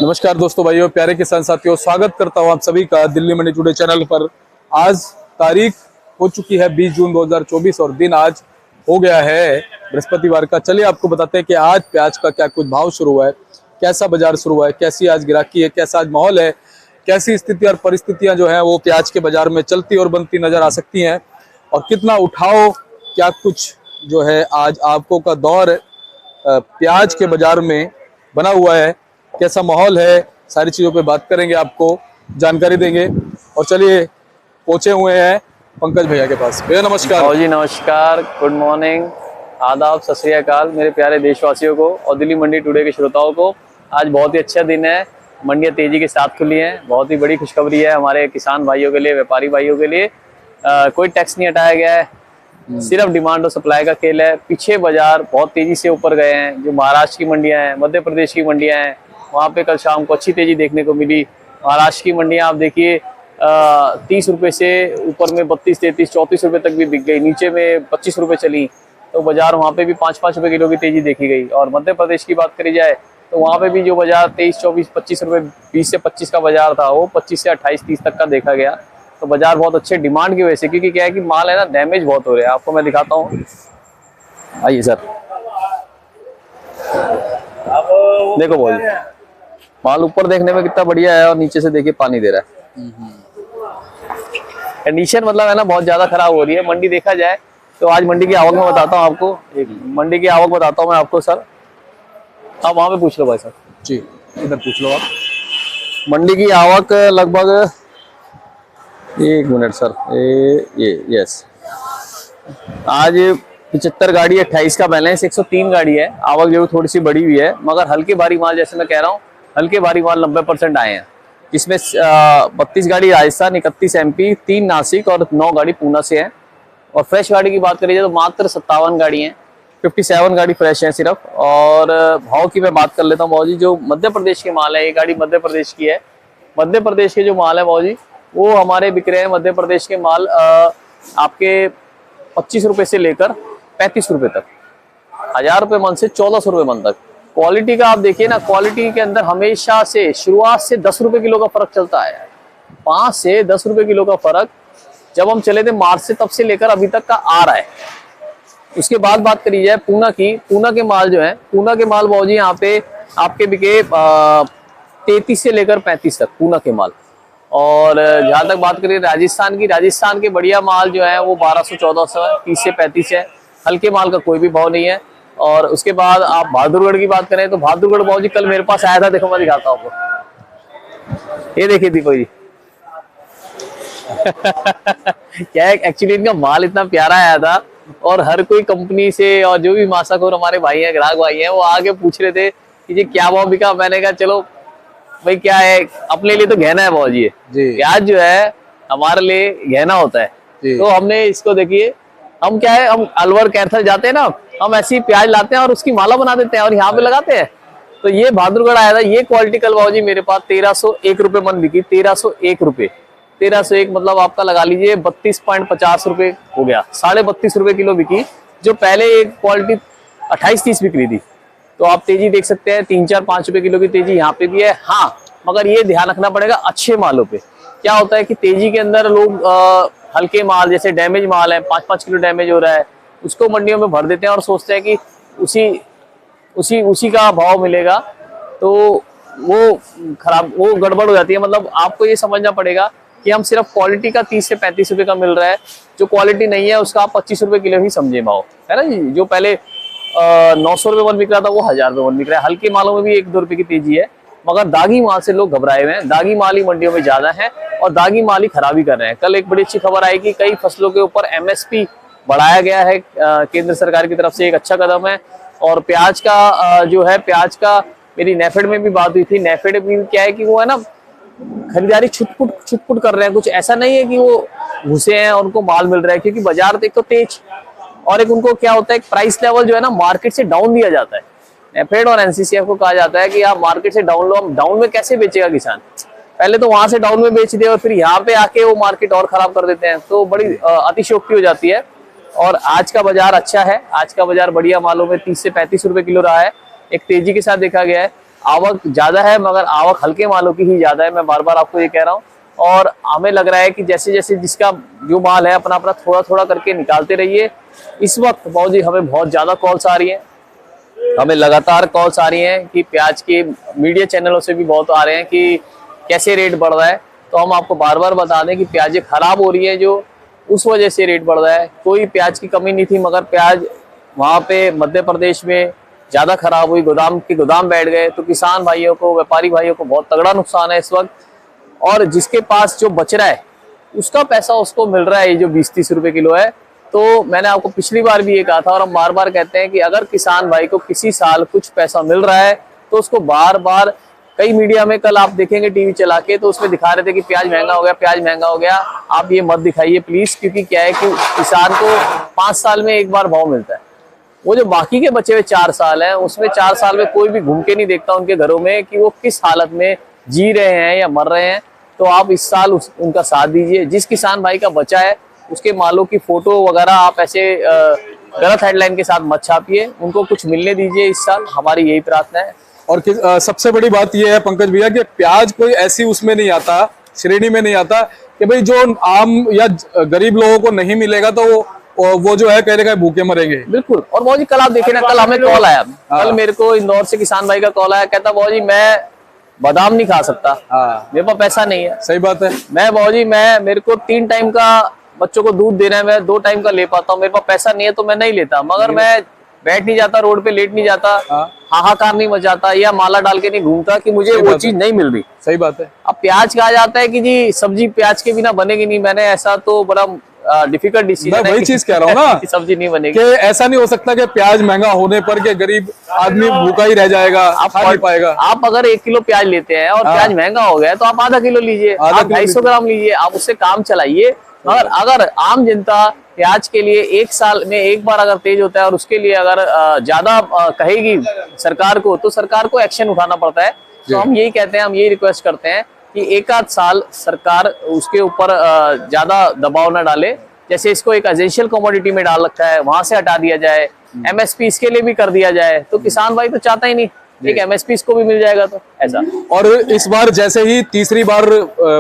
नमस्कार दोस्तों, भाइयों, प्यारे किसान साथियों, स्वागत करता हूं आप सभी का दिल्ली मंडी टुडे चैनल पर। आज तारीख हो चुकी है 20 जून 2024 और दिन आज हो गया है बृहस्पतिवार का। चलिए आपको बताते हैं कि आज प्याज का क्या कुछ भाव शुरू हुआ है, कैसा बाजार शुरू हुआ है, कैसी आज गिराकी है, कैसा आज माहौल है, कैसी स्थिति और परिस्थितियां जो है वो प्याज के बाजार में चलती और बनती नजर आ सकती हैं, और कितना उठाओ क्या कुछ जो है आज आपको का दौर प्याज के बाजार में बना हुआ है, कैसा माहौल है, सारी चीजों पे बात करेंगे, आपको जानकारी देंगे। और चलिए पहुंचे हुए हैं पंकज भैया के पास। भैया नमस्कार। जी नमस्कार, गुड मॉर्निंग, आदाब, सत श्री अकाल मेरे प्यारे देशवासियों को और दिल्ली मंडी टुडे के श्रोताओं को। आज बहुत ही अच्छा दिन है, मंडियां तेजी के साथ खुली हैं। बहुत ही बड़ी खुशखबरी है हमारे किसान भाइयों के लिए, व्यापारी भाइयों के लिए। कोई टैक्स नहीं हटाया गया है, सिर्फ डिमांड और सप्लाई का खेल है। पीछे बाजार बहुत तेजी से ऊपर गए हैं। जो महाराष्ट्र की मंडियां हैं, मध्य प्रदेश की मंडियां हैं, वहाँ पे कल शाम को अच्छी तेजी देखने को मिली। महाराष्ट्र की मंडियां आप देखिए 30 रुपए से ऊपर में 32, 33, 34 रुपए तक भी बिक गई, नीचे में 25 रुपए चली। तो बाजार वहाँ पे भी 5-5 रुपए किलो की तेजी देखी गई। और मध्य प्रदेश की बात करी जाए तो वहाँ पे भी जो बाजार 23, 24, 25 रुपए, 20 से 25 का बाजार था, वो 25 से 28, 30 तक का देखा गया। तो बाजार बहुत अच्छे डिमांड की वजह से, क्योंकि क्या है कि माल है ना, डैमेज बहुत हो रहे हैं। आपको मैं दिखाता हूँ, आइए सर, देखो बोल, माल ऊपर देखने में कितना बढ़िया है और नीचे से देखिए पानी दे रहा है। कंडीशन मतलब है ना बहुत ज्यादा खराब हो रही है। मंडी देखा जाए तो आज मंडी की आवक में बताता हूँ आपको, मंडी की आवक बताता हूँ मैं आपको सर। आप वहां पे पूछ लो भाई साहब जी, इधर पूछ लो आप। मंडी की आवक लगभग, एक मिनट सर, ये यस, आज 75 गाड़ी, 28 का बैलेंस, 103 गाड़ी है। आवक जो थोड़ी सी बढ़ी हुई है, मगर हल्के भारी माल, जैसे मैं कह रहा हूँ, हल्के भारी माल 90% आए हैं। इसमें 32 गाड़ी राजस्थान, 31 एमपी, 3 नासिक और 9 गाड़ी पूना से है। और फ्रेश गाड़ी की बात करिए तो मात्र 57 गाड़ी हैं, 57 गाड़ी फ्रेश है सिर्फ। और भाव की मैं बात कर लेता हूँ भाव जी। जो मध्य प्रदेश के माल है, ये गाड़ी मध्य प्रदेश की है। मध्य प्रदेश के जो माल है भाव जी, वो हमारे बिक रहे हैं मध्य प्रदेश के माल आपके 25 रुपए से लेकर 35 रुपए तक, 1000 रुपए मन से 1400 रुपए मन तक। क्वालिटी का आप देखिए ना, क्वालिटी के अंदर हमेशा से शुरुआत से 10 रुपए किलो का फर्क चलता है। 5 से 10 रुपए किलो का फर्क जब हम चले थे मार्च से, तब से लेकर अभी तक का आ रहा है। उसके बाद बात करी जाए पूना की, पूना के माल जो है, पूना के माल भाव जी यहाँ पे आपके बिके 33 से लेकर 35 तक पूना के माल। और जहां तक बात करिए राजस्थान की, राजस्थान के बढ़िया माल जो है वो 1200-1400 है, 30 से 35 है। हल्के माल का कोई भी भाव नहीं है। और उसके बाद आप बहादुरगढ़ की बात करें तो बहादुरगढ़ भाव जी कल मेरे पास आया था, देखो मैं दिखाता हूँ आपको, ये देखिए दीपक जी। क्या है एक्चुअली, इनका माल इतना प्यारा आया था और हर कोई कंपनी से, और जो भी मासाखोर हमारे भाई हैं, ग्राहक भाई हैं, वो आगे पूछ रहे थे कि ये क्या भाव बिका। मैंने कहा चलो भाई, क्या है, अपने लिए तो गहना है भाव जी। प्याज जो है हमारे लिए गहना होता है। तो हमने इसको देखिए, हम क्या है, हम अलवर कैथल जाते हैं ना, हम ऐसी प्याज लाते हैं और उसकी माला बना देते हैं और यहाँ पे लगाते हैं। तो ये बहादुरगढ़ आया था, ये क्वालिटी कल भाव जी मेरे पास 1301 रुपए मन बिकी। 1301 रुपए, 1301 मतलब आपका लगा लीजिए 32.50 रुपए हो गया, 32.5 रुपए किलो बिकी। जो पहले एक क्वालिटी 28-30 बिक रही थी। तो आप तेजी देख सकते हैं, 3-4-5 रुपए किलो की तेजी यहाँ पे भी है। हाँ, मगर ये ध्यान रखना पड़ेगा अच्छे मालों पे। क्या होता है कि तेजी के अंदर लोग हल्के माल, जैसे डैमेज माल है, 5-5 किलो डैमेज हो रहा है, उसको मंडियों में भर देते हैं और सोचते हैं कि उसी का भाव मिलेगा। तो वो खराब, वो गड़बड़ हो जाती है। मतलब आपको ये समझना पड़ेगा कि हम सिर्फ क्वालिटी का 30 से 35 रुपए का मिल रहा है, जो क्वालिटी नहीं है उसका आप 25 रुपए किलो ही समझे भाव, है ना जी। जो पहले 900 रुपए मन बिक रहा था, वो 1000 रुपए मन बिक रहा है। हल्के मालों में भी 1-2 रुपए की तेजी है, मगर दागी माल से लोग घबराए हुए हैं। दागी माल ही मंडियों में ज्यादा है और दागी माल ही खराबी कर रहे हैं। कल एक बड़ी अच्छी खबर आई कि कई फसलों के ऊपर MSP बढ़ाया गया है केंद्र सरकार की तरफ से, एक अच्छा कदम है। और प्याज का जो है, प्याज का मेरी नेफेड में भी बात हुई थी। नेफेड भी क्या है कि वो है ना, खरीदारी छुटपुट कर रहे हैं। कुछ ऐसा नहीं है कि वो घुसे हैं और उनको माल मिल रहा है, क्योंकि बाजार एक तो तेज, और एक उनको क्या होता है, एक प्राइस लेवल जो है ना मार्केट से डाउन दिया जाता है। नेफेड और NCCF को कहा जाता है कि आप मार्केट से डाउन लो। डाउन में कैसे बेचेगा किसान? पहले तो वहां से डाउन में बेच दे और फिर यहाँ पे आके वो मार्केट और खराब कर देते हैं। तो बड़ी अतिशयोक्ति हो जाती है। और आज का बाजार अच्छा है, आज का बाजार बढ़िया मालों में 30 से 35 रुपए किलो रहा है, एक तेजी के साथ देखा गया है। आवक ज्यादा है, मगर आवक हल्के मालों की ही ज्यादा है, मैं बार बार आपको ये कह रहा हूँ। और हमें लग रहा है कि जैसे जैसे जिसका जो माल है अपना अपना थोड़ा थोड़ा करके निकालते रहिए। इस वक्त बहुत जी हमें बहुत ज्यादा कॉल्स आ रही हैं, हमें लगातार कॉल्स आ रही हैं कि प्याज के मीडिया चैनलों से भी बहुत आ रहे हैं कि कैसे रेट बढ़ रहा है। तो हम आपको बार बार बता दें कि प्याजें खराब हो रही है, जो उस वजह से रेट बढ़ रहा है। कोई प्याज की कमी नहीं थी, मगर प्याज वहाँ पे मध्य प्रदेश में ज्यादा खराब हुई, गोदाम बैठ गए, तो किसान भाइयों को, व्यापारी भाइयों को बहुत तगड़ा नुकसान है इस वक्त। और जिसके पास जो बच रहा है उसका पैसा उसको मिल रहा है, ये जो 20-30 रुपए किलो है। तो मैंने आपको पिछली बार भी ये कहा था, और हम बार बार कहते हैं कि अगर किसान भाई को किसी साल कुछ पैसा मिल रहा है तो उसको बार बार, कई मीडिया में कल आप देखेंगे टीवी चला के, तो उसमें दिखा रहे थे कि प्याज महंगा हो गया, प्याज महंगा हो गया। आप ये मत दिखाइए प्लीज, क्योंकि क्या है कि किसान को 5 साल में एक बार भाव मिलता है। वो जो बाकी के बचे हुए 4 साल हैं, उसमें 4 साल में कोई भी घूम के नहीं देखता उनके घरों में कि वो किस हालत में जी रहे हैं या मर रहे हैं। तो आप इस साल उनका साथ दीजिए। जिस किसान भाई का बचा है उसके मालों की फोटो वगैरह आप ऐसे गलत हेडलाइन के साथ मत छापिए, उनको कुछ मिलने दीजिए इस साल, हमारी यही प्रार्थना है। और सबसे बड़ी बात यह है पंकज भैया कि प्याज कोई ऐसी उसमें नहीं आता, श्रेणी में नहीं आता कि भाई जो आम या गरीब लोगों को नहीं मिलेगा तो वो जो है कह रहे भूखे मरेंगे। बिल्कुल। और बहुत जी कल आप देखे ना, कल हमें कॉल आया, कल मेरे को इंदौर से किसान भाई का कॉल आया, कहता बहुत जी मैं बादाम नहीं खा सकता, मेरे पास पैसा नहीं है। सही बात है। मैं बहुत जी मेरे को 3 टाइम का बच्चों को दूध देना है, मैं 2 टाइम का ले पाता हूँ, मेरे पास पैसा नहीं है तो मैं नहीं लेता। मगर मैं बैठ नहीं जाता, रोड पे लेट नहीं जाता, हाहाकार नहीं मचाता या माला डाल के नहीं घूमता कि मुझे वो चीज नहीं मिल रही। सही बात है। अब प्याज कहा जाता है कि जी सब्जी प्याज के बिना बनेगी नहीं, मैंने ऐसा तो बड़ा डिफिकल्ट डिसीजन है, वही चीज कह रहा हूँ ना सब्जी नहीं बनेगी। कि ऐसा नहीं हो सकता कि प्याज महंगा होने पर के गरीब आदमी भूखा ही रह जाएगा, आप खा नहीं पाएगा। आप अगर 1 किलो प्याज लेते हैं और प्याज महंगा हो गया तो आप आधा किलो लीजिए, आप 250 ग्राम लीजिए, आप उससे काम चलाइए। मगर अगर आम जनता प्याज के लिए 1 साल में एक बार अगर तेज होता है और उसके लिए अगर ज्यादा कहेगी सरकार को, तो सरकार को एक्शन उठाना पड़ता है। तो हम यही कहते हैं, हम यही रिक्वेस्ट करते हैं कि 1 आध साल सरकार उसके ऊपर ज्यादा दबाव न डाले। जैसे इसको एक एसेंशियल कमोडिटी में डाल रखा है, वहां से हटा दिया जाए, एमएसपी इसके लिए भी कर दिया जाए, तो किसान भाई तो चाहता ही नहीं, एक एमएसपी इसको भी मिल जाएगा तो ऐसा। और इस बार जैसे ही तीसरी बार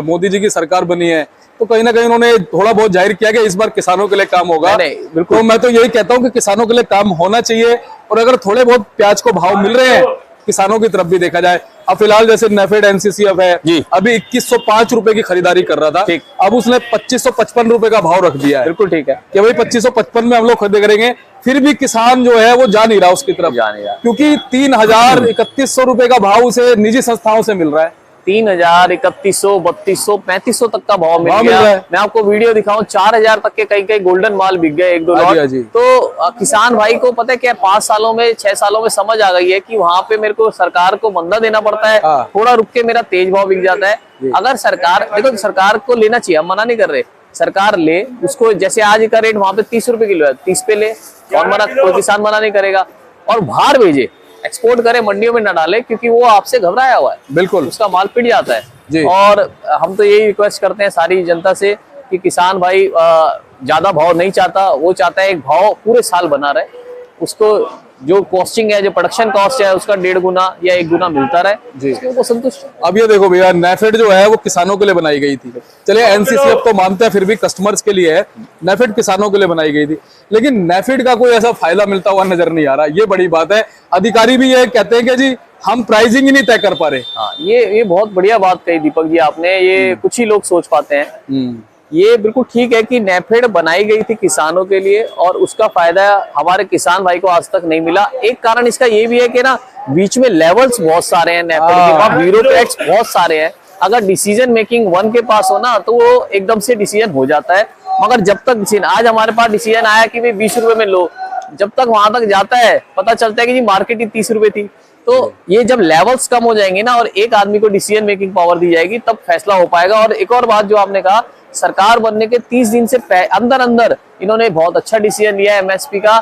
मोदी जी की सरकार बनी है तो कहीं ना कहीं उन्होंने थोड़ा बहुत जाहिर किया कि इस बार किसानों के लिए काम होगा। नहीं, बिल्कुल। तो मैं तो यही कहता हूँ कि किसानों के लिए काम होना चाहिए, और अगर थोड़े बहुत प्याज को भाव मिल रहे हैं किसानों की तरफ भी देखा जाए। अब फिलहाल जैसे नेफेड एनसीसीएफ है जी, अभी 2105 रुपए की खरीदारी कर रहा था, अब उसने 2555 रुपए का भाव रख दिया है। बिल्कुल ठीक है कि भाई 2555 में हम लोग खरीदी करेंगे। फिर भी किसान जो है वो जा नहीं रहा उसकी तरफ, जा नहीं रहा, क्योंकि 3031 रुपए का भाव उसे निजी संस्थाओं से मिल रहा है। 3000, 3100, 3200, 3500 तक का भाव मिल गया। मैं आपको वीडियो दिखाऊं, 4000 तक के कई गोल्डन माल बिक गए, 1-2 लॉट। तो किसान भाई को पता है क्या, 5 सालों में 6 सालों में समझ आ गई है कि वहां पे मेरे को सरकार को मंदा देना पड़ता है, थोड़ा रुक के मेरा तेज भाव बिक जाता है। अगर सरकार, देखो सरकार को लेना चाहिए, हम मना नहीं कर रहे, सरकार ले उसको। जैसे आज का रेट वहां पे 30 रुपए किलो है, 30 पे ले, और मना, कोई किसान मना नहीं करेगा। और बाहर भेजे, एक्सपोर्ट करे, मंडियों में न डाले, क्योंकि वो आपसे घबराया हुआ है, बिल्कुल उसका माल पिट जाता है। और हम तो यही रिक्वेस्ट करते हैं सारी जनता से कि किसान भाई ज्यादा भाव नहीं चाहता, वो चाहता है एक भाव पूरे साल बना रहे, उसको जो कॉस्टिंग है, जो प्रोडक्शन कॉस्ट है, उसका 1.5 गुना या 1 गुना मिलता रहे, वो संतुष्ट। अब ये देखो भैया, नेफेड जो है वो किसानों के लिए बनाई गई थी। चलिए एनसीसीएफ तो मानते हैं, फिर भी कस्टमर्स के लिए है, नेफेड किसानों के लिए बनाई गई थी। लेकिन नेफेड का कोई ऐसा फायदा मिलता हुआ नजर नहीं आ रहा, ये बड़ी बात है। अधिकारी भी ये कहते हैं कि जी हम प्राइसिंग ही नहीं तय कर पा रहे। हाँ, ये बहुत बढ़िया बात कही दीपक जी आपने, ये कुछ ही लोग सोच पाते हैं। ये बिल्कुल ठीक है कि नेफेड बनाई गई थी किसानों के लिए, और उसका फायदा हमारे किसान भाई को आज तक नहीं मिला। एक कारण इसका ये भी है कि ना, बीच में लेवल्स बहुत सारे हैं नेफेड के पास, ब्यूरोक्रेट्स बहुत सारे हैं। अगर डिसीजन मेकिंग वन के पास हो ना, तो वो एकदम से डिसीजन हो जाता है। मगर जब तक डिसीजन, आज हमारे पास डिसीजन आया कि भाई 20 रुपए में लो, जब तक वहां तक जाता है पता चलता है कि जी मार्केट ही 30 रुपए थी। तो ये जब लेवल्स कम हो जाएंगे ना, और एक आदमी को डिसीजन मेकिंग पावर दी जाएगी, तब फैसला हो पाएगा। और एक और बात जो आपने कहा, सरकार बनने के 30 दिन से अंदर अंदर इन्होंने बहुत अच्छा डिसीजन लिया है एमएसपी का।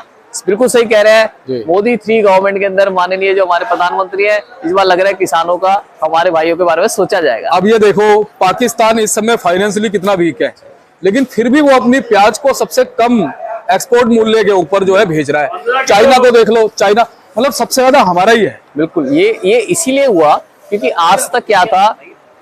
बिल्कुल सही कह रहे हैं, मोदी 3 गवर्नमेंट के अंदर माननीय जो हमारे प्रधानमंत्री है, इस बार लग रहा है किसानों का, हमारे भाइयों के बारे में सोचा जाएगा। अब ये देखो, पाकिस्तान इस समय फाइनेंशियली कितना वीक है, लेकिन फिर भी वो अपनी प्याज को सबसे कम एक्सपोर्ट मूल्य के ऊपर जो है भेज रहा है। चाइना को देख लो, चाइना मतलब सबसे ज्यादा हमारा ही है। बिल्कुल, ये इसीलिए हुआ क्योंकि आज तक क्या था,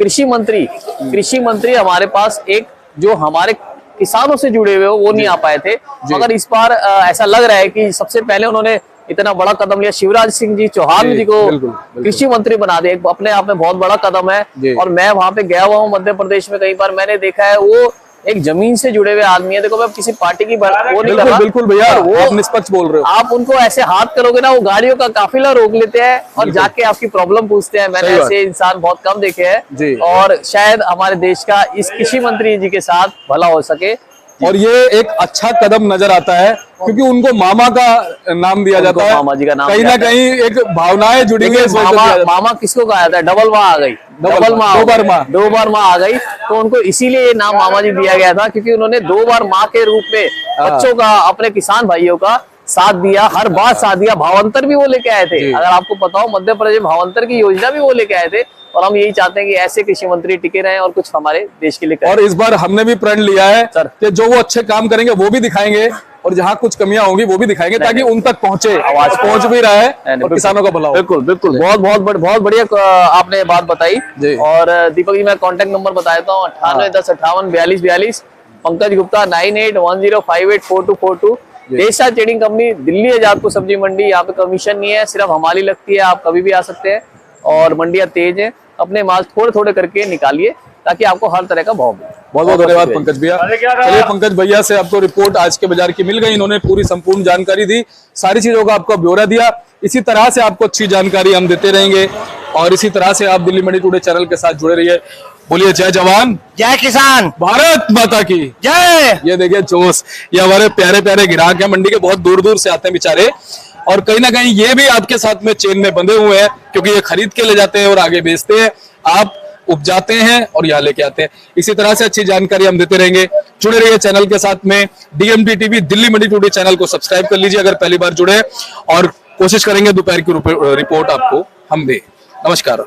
कृषि मंत्री हमारे पास एक जो हमारे किसानों से जुड़े हुए हो वो नहीं आ पाए थे। मगर इस बार ऐसा लग रहा है कि सबसे पहले उन्होंने इतना बड़ा कदम लिया, शिवराज सिंह जी चौहान जी को कृषि मंत्री बना दिया, अपने आप में बहुत बड़ा कदम है। और मैं वहां पे गया हुआ हूँ मध्य प्रदेश में कई बार, मैंने देखा है वो एक जमीन से जुड़े हुए आदमी है। देखो मैं किसी पार्टी की वो नहीं कर रहा, बिल्कुल भैया, वो आप निष्पक्ष बोल रहे हो। आप उनको ऐसे हाथ करोगे ना, वो गाड़ियों का काफिला रोक लेते हैं और जाके आपकी प्रॉब्लम पूछते हैं। मैंने ऐसे इंसान बहुत कम देखे हैं और शायद हमारे देश का इस कृषि मंत्री जी के साथ भला हो सके। और ये एक अच्छा कदम नजर आता है क्योंकि उनको मामा का नाम दिया जाता है, मामा जी का नाम कहीं ना कहीं एक भावनाएं जुड़ी हुई है। मामा किसको कहा जाता है, डबल माँ आ गई, दो बार माँ आ गई, तो उनको इसीलिए ये नाम मामा जी दिया गया था क्योंकि उन्होंने 2 बार माँ के रूप में बच्चों का, अपने किसान भाइयों का साथ दिया, हर बात साथ दिया। भावांतर भी वो लेके आए थे, अगर आपको पता हो मध्य प्रदेश भावांतर की योजना भी वो लेके आए थे। और हम यही चाहते हैं कि ऐसे कृषि मंत्री टिके रहें और कुछ हमारे देश के लिए करें। और इस बार हमने भी प्रण लिया है कि जो वो अच्छे काम करेंगे वो भी दिखाएंगे और जहाँ कुछ कमियां होंगी वो भी दिखाएंगे ताकि उन तक पहुंचे, आवाज पहुंच भी रहा है और किसानों का भला हो। बिल्कुल बिल्कुल, बहुत बढ़िया आपने बात बताई। और दीपक जी मैं कॉन्टेक्ट नंबर बता देता हूँ, 9810584242, पंकज गुप्ता 9810584242। देशा ट्रेडिंग कंपनी, दिल्ली आजादपुर सब्जी मंडी। यहाँ पे कमीशन नहीं है, सिर्फ हमारी लगती है, आप कभी भी आ सकते हैं और मंडियां तेज है। अपने माल थोड़े थोड़े करके निकालिए ताकि आपको हर तरह का भाव मिले। बहुत बहुत धन्यवाद पंकज भैया। चलिए पंकज भैया से आपको रिपोर्ट आज के बाजार की मिल गई, इन्होंने पूरी संपूर्ण जानकारी दी, सारी चीजों का आपको ब्यौरा दिया। इसी तरह से आपको अच्छी जानकारी हम देते रहेंगे और इसी तरह से आप दिल्ली मंडी टुडे चैनल के साथ जुड़े रहिए। बोलिए जय जवान जय किसान, भारत माता की जय। ये देखिए जोश, ये हमारे प्यारे प्यारे ग्राहक हैं, मंडी के बहुत दूर दूर से आते हैं बेचारे, और कहीं ना कहीं ये भी आपके साथ में चेन में बंधे हुए हैं क्योंकि ये खरीद के ले जाते हैं और आगे बेचते हैं, आप उपजाते हैं और यहाँ लेके आते हैं। इसी तरह से अच्छी जानकारी हम देते रहेंगे, जुड़े रहिए चैनल के साथ में। DMT TV दिल्ली मंडी टुडे चैनल को सब्सक्राइब कर लीजिए अगर पहली बार जुड़े, और कोशिश करेंगे दोपहर की रिपोर्ट आपको हम दें। नमस्कार।